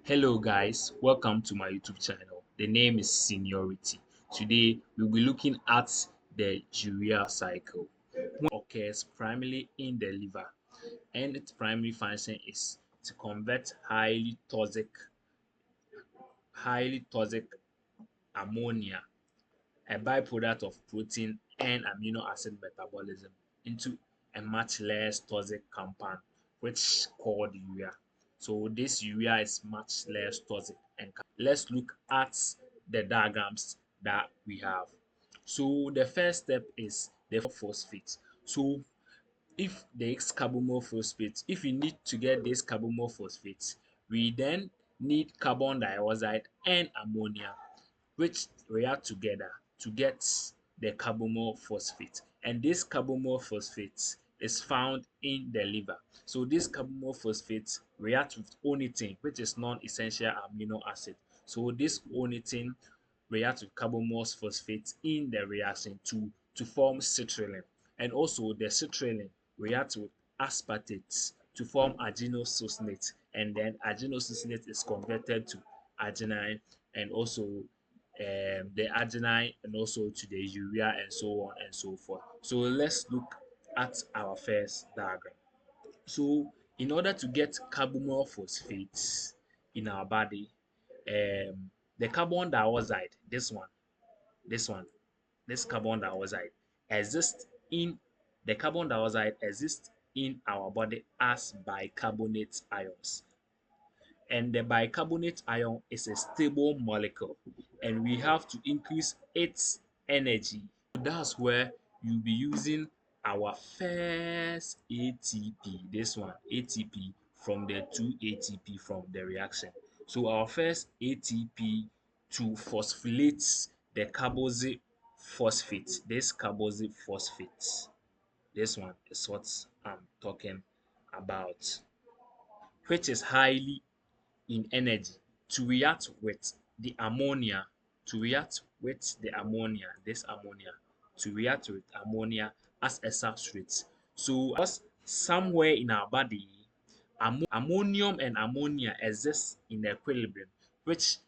Hello guys, welcome to my YouTube channel. The name is Seniority. Today we'll be looking at the urea cycle. It occurs primarily in the liver and its primary function is to convert highly toxic ammonia, a byproduct of protein and amino acid metabolism, into a much less toxic compound which called urea. So this urea is much less toxic. And let's look at the diagrams that we have. So the first step is the phosphate. So if there is carbonyl phosphate, if we need to get this carbonyl phosphate, we then need carbon dioxide and ammonia which react together to get the carbonyl phosphate. And this carbonyl phosphate is found in the liver. So this carbonyl phosphate reacts with ornithine, which is non-essential amino acid. So this ornithine reacts with carbonyl phosphate in the reaction to form citrulline. And also the citrulline reacts with aspartate to form adenosine, and then adenosine is converted to arginine and also the arginine and also to the urea and so on and so forth. So let's look at our first diagram. So in order to get carbonyl phosphate in our body, the carbon dioxide, this one, this carbon dioxide exists in the carbon dioxide exists in our body as bicarbonate ions, and the bicarbonate ion is a stable molecule and we have to increase its energy. That's where you'll be using our first ATP, this one, ATP from the 2 ATP from the reaction. So our first ATP to phosphorylate the carboxy phosphate, this carboxy phosphate, this one is what I'm talking about, which is highly in energy to react with the ammonia, this ammonia, to react with ammonia as a substrate. So because somewhere in our body, ammonium and ammonia exist in equilibrium, which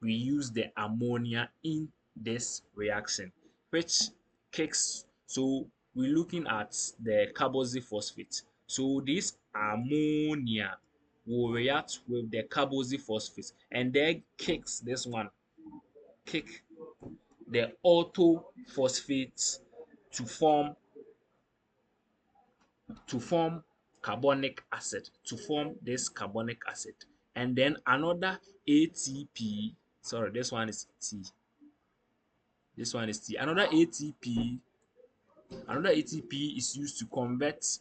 we use the ammonia in this reaction, which kicks. So we're looking at the carboxy phosphate. So this ammonia will react with the carboxy phosphate and then kick the orthophosphate to form carbonic acid, to form this carbonic acid. And then another ATP, sorry, this one is T. This one is T. Another ATP is used to convert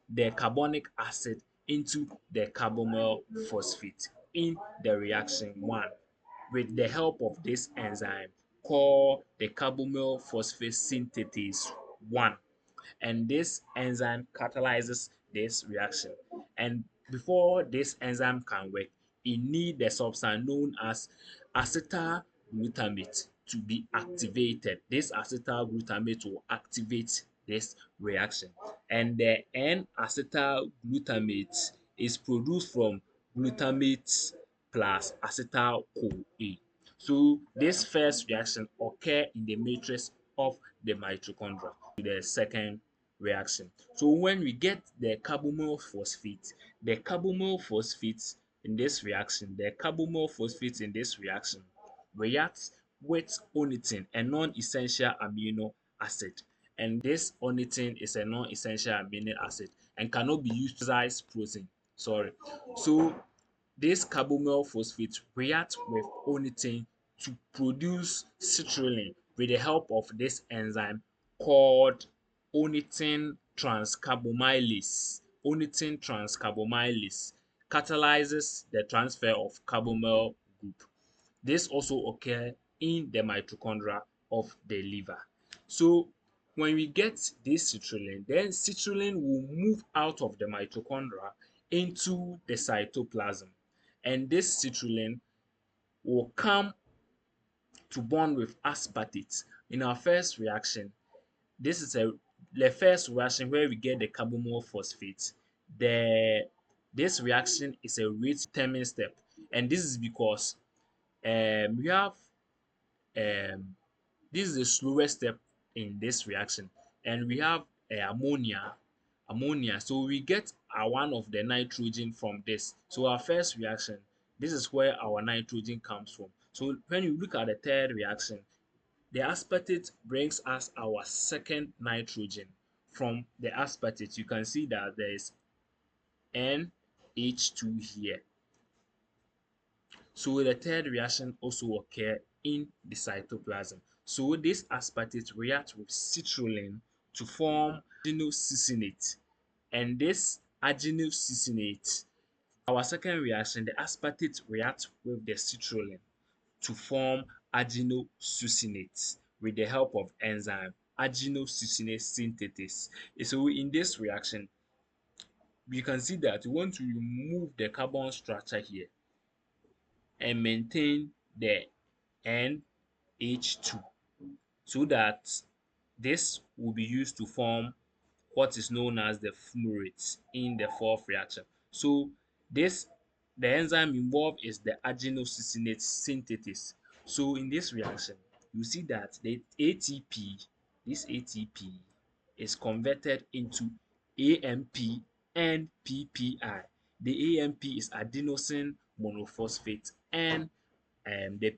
the carbonic acid into the carbonyl phosphate in the reaction 1 with the help of this enzyme called the carbonyl phosphate synthetase 1. And this enzyme catalyzes this reaction. And before this enzyme can work, it needs the substance known as acetylglutamate to be activated. This acetylglutamate will activate this reaction. And the N-acetylglutamate is produced from glutamate plus acetyl-CoA. So this first reaction occurs in the matrix of the mitochondria to the second reaction. So when we get the carbonyl phosphate, the carbonyl phosphate in this reaction reacts with ornithine, a non-essential amino acid. And this ornithine is a non-essential amino acid and cannot be used to synthesize protein. Sorry. So this carbonyl phosphate reacts with ornithine to produce citrulline with the help of this enzyme called ornithine transcarbamylase. Ornithine transcarbamylase catalyzes the transfer of carbonyl group. This also occurs in the mitochondria of the liver. So when we get this citrulline, then citrulline will move out of the mitochondria into the cytoplasm. And this citrulline will come to bond with aspartate. In our first reaction, this is the first reaction where we get the carbonyl phosphate. This reaction is a rate determining step And this is because we have um, this is the slowest step in this reaction, and we have ammonia. So we get one of the nitrogen from this. So our first reaction, this is where our nitrogen comes from. So when you look at the third reaction, the aspartate brings us our second nitrogen. From the aspartate, you can see that there is NH2 here. So the third reaction also occur in the cytoplasm. So this aspartate reacts with citrulline to form adenocyanate. And this adenocyanate, our second reaction, the aspartate reacts with the citrulline to form adenocyanate with the help of enzyme adenocyanate synthetase. So in this reaction, you can see that we want to remove the carbon structure here and maintain the NH2 so that this will be used to form what is known as the fumarate in the fourth reaction. So this the enzyme involved is the adenocyanate synthetase. So in this reaction, you see that the ATP, this ATP is converted into AMP and PPI. The AMP is adenosine monophosphate and the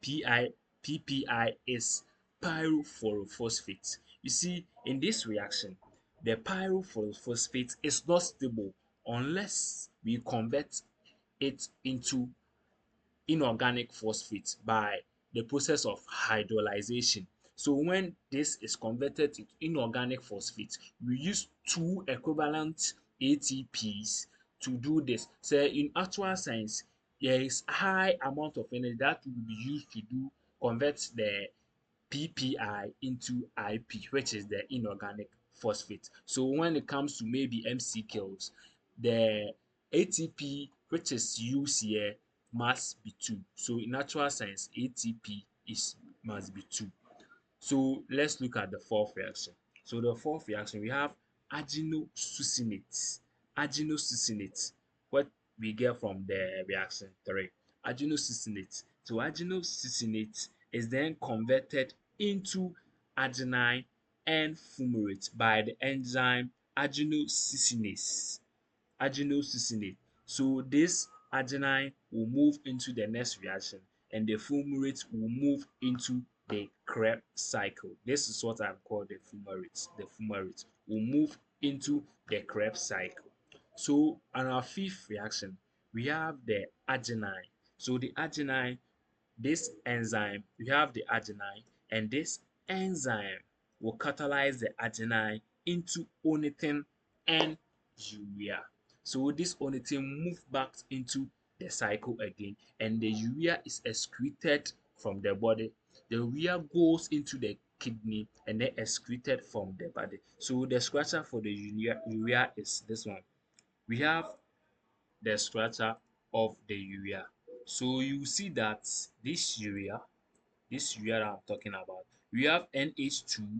PPI is pyrophosphate. You see, in this reaction, the pyrophosphate is not stable unless we convert it into inorganic phosphate by the process of hydrolyzation. So when this is converted to inorganic phosphate, we use two equivalent ATPs to do this. So in actual science, there is high amount of energy that will be used to do convert the PPI into IP, which is the inorganic phosphate. So when it comes to maybe MCQs, the ATP which is used here must be 2. So in natural science, ATP is must be 2. So let's look at the fourth reaction. So the fourth reaction, we have adenocyanate. Adenocyanate, what we get from the reaction 3. Adenocyanate. So adenocyanate is then converted into adenine and fumarate by the enzyme adenocyanate. So this adenine will move into the next reaction and the fumarate will move into the Krebs cycle. This is what I'm called the fumarate. The fumarate will move into the Krebs cycle. So on our fifth reaction, we have the adenine. So the adenine, this enzyme, we have the adenine, and this enzyme will catalyze the adenine into ornithine and urea. So this ornithine moves back into the cycle again, and the urea is excreted from the body. The urea goes into the kidney and then excreted from the body. So the structure for the urea is this one. We have the structure of the urea. So you see that this urea that I'm talking about, we have NH2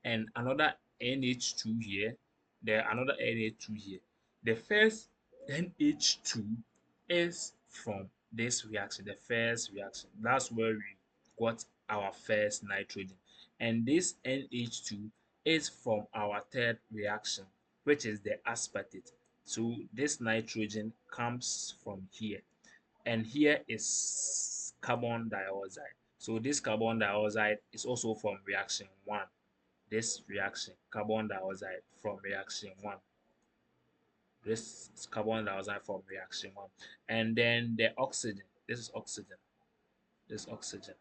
and another NH2 here, there another NH2 here. The first NH2 is from this reaction, the first reaction. That's where we got our first nitrogen. And this NH2 is from our third reaction, which is the aspartate. So this nitrogen comes from here, and here is carbon dioxide. So this carbon dioxide is also from reaction 1. This reaction, carbon dioxide from reaction 1. This is carbon dioxide from reaction 1. And then the oxygen, this is oxygen. This oxygen,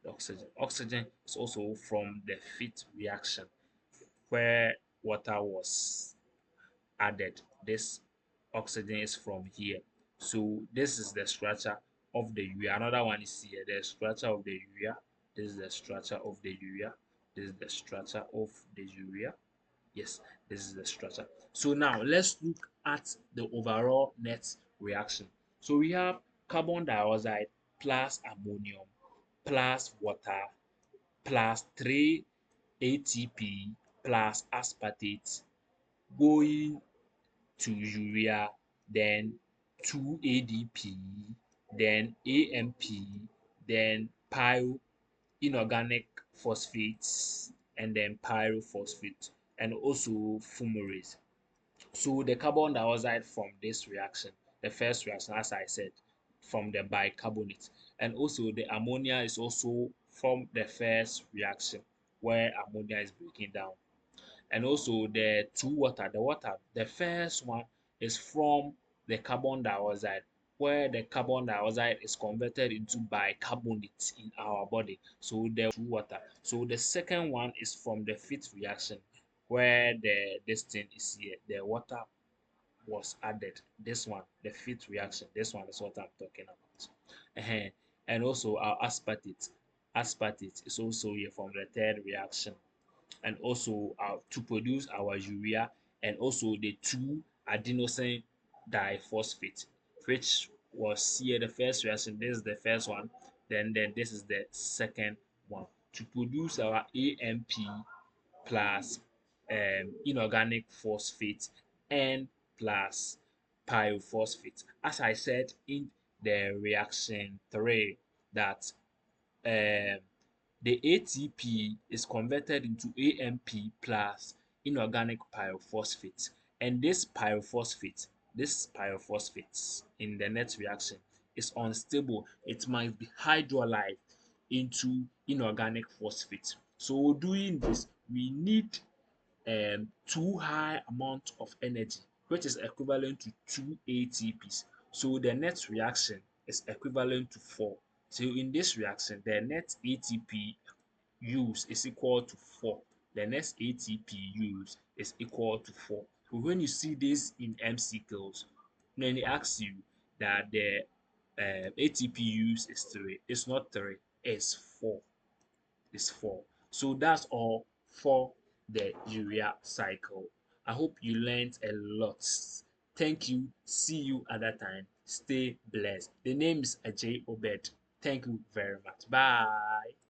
the oxygen. Oxygen is also from the fifth reaction where water was added. This oxygen is from here. So this is the structure of the urea. Another one is here, the structure of the urea. This is the structure of the urea. This is the structure of the urea. Yes, this is the structure. So now let's look at the overall net reaction. So we have carbon dioxide plus ammonium plus water plus 3 ATP plus aspartate going to urea, then 2 ADP, then AMP, then inorganic phosphates, and then pyrophosphate, and also fumarate. So the carbon dioxide from this reaction, the first reaction, as I said, from the bicarbonate, and also the ammonia is also from the first reaction where ammonia is breaking down, and also the two water, the first one is from the carbon dioxide, where the carbon dioxide is converted into bicarbonate in our body, so the two water. So the second one is from the fifth reaction, where the this thing is here, the water was added. This one, the fifth reaction, this one is what I'm talking about. And also our aspartate is also here from the third reaction, and also to produce our urea, and also the 2 adenosine diphosphate, which was here the first reaction. This is the first one, then this is the second one, to produce our AMP plus inorganic phosphate and plus pyrophosphate. As I said in the reaction 3, that um the ATP is converted into AMP plus inorganic pyrophosphate, and this pyrophosphate in the next reaction is unstable. It might be hydrolyzed into inorganic phosphate. So doing this, we need too high amount of energy, which is equivalent to 2 ATPs. So the net reaction is equivalent to 4. So in this reaction, the net ATP used is equal to 4. The next ATP used is equal to 4. So when you see this in MCQs, then it asks you that the ATP used is 3. It's not 3, it's 4. It's 4. So that's all for the urea cycle. I hope you learned a lot. Thank you. See you at that time. Stay blessed. The name is Ajay Obed. Thank you very much. Bye.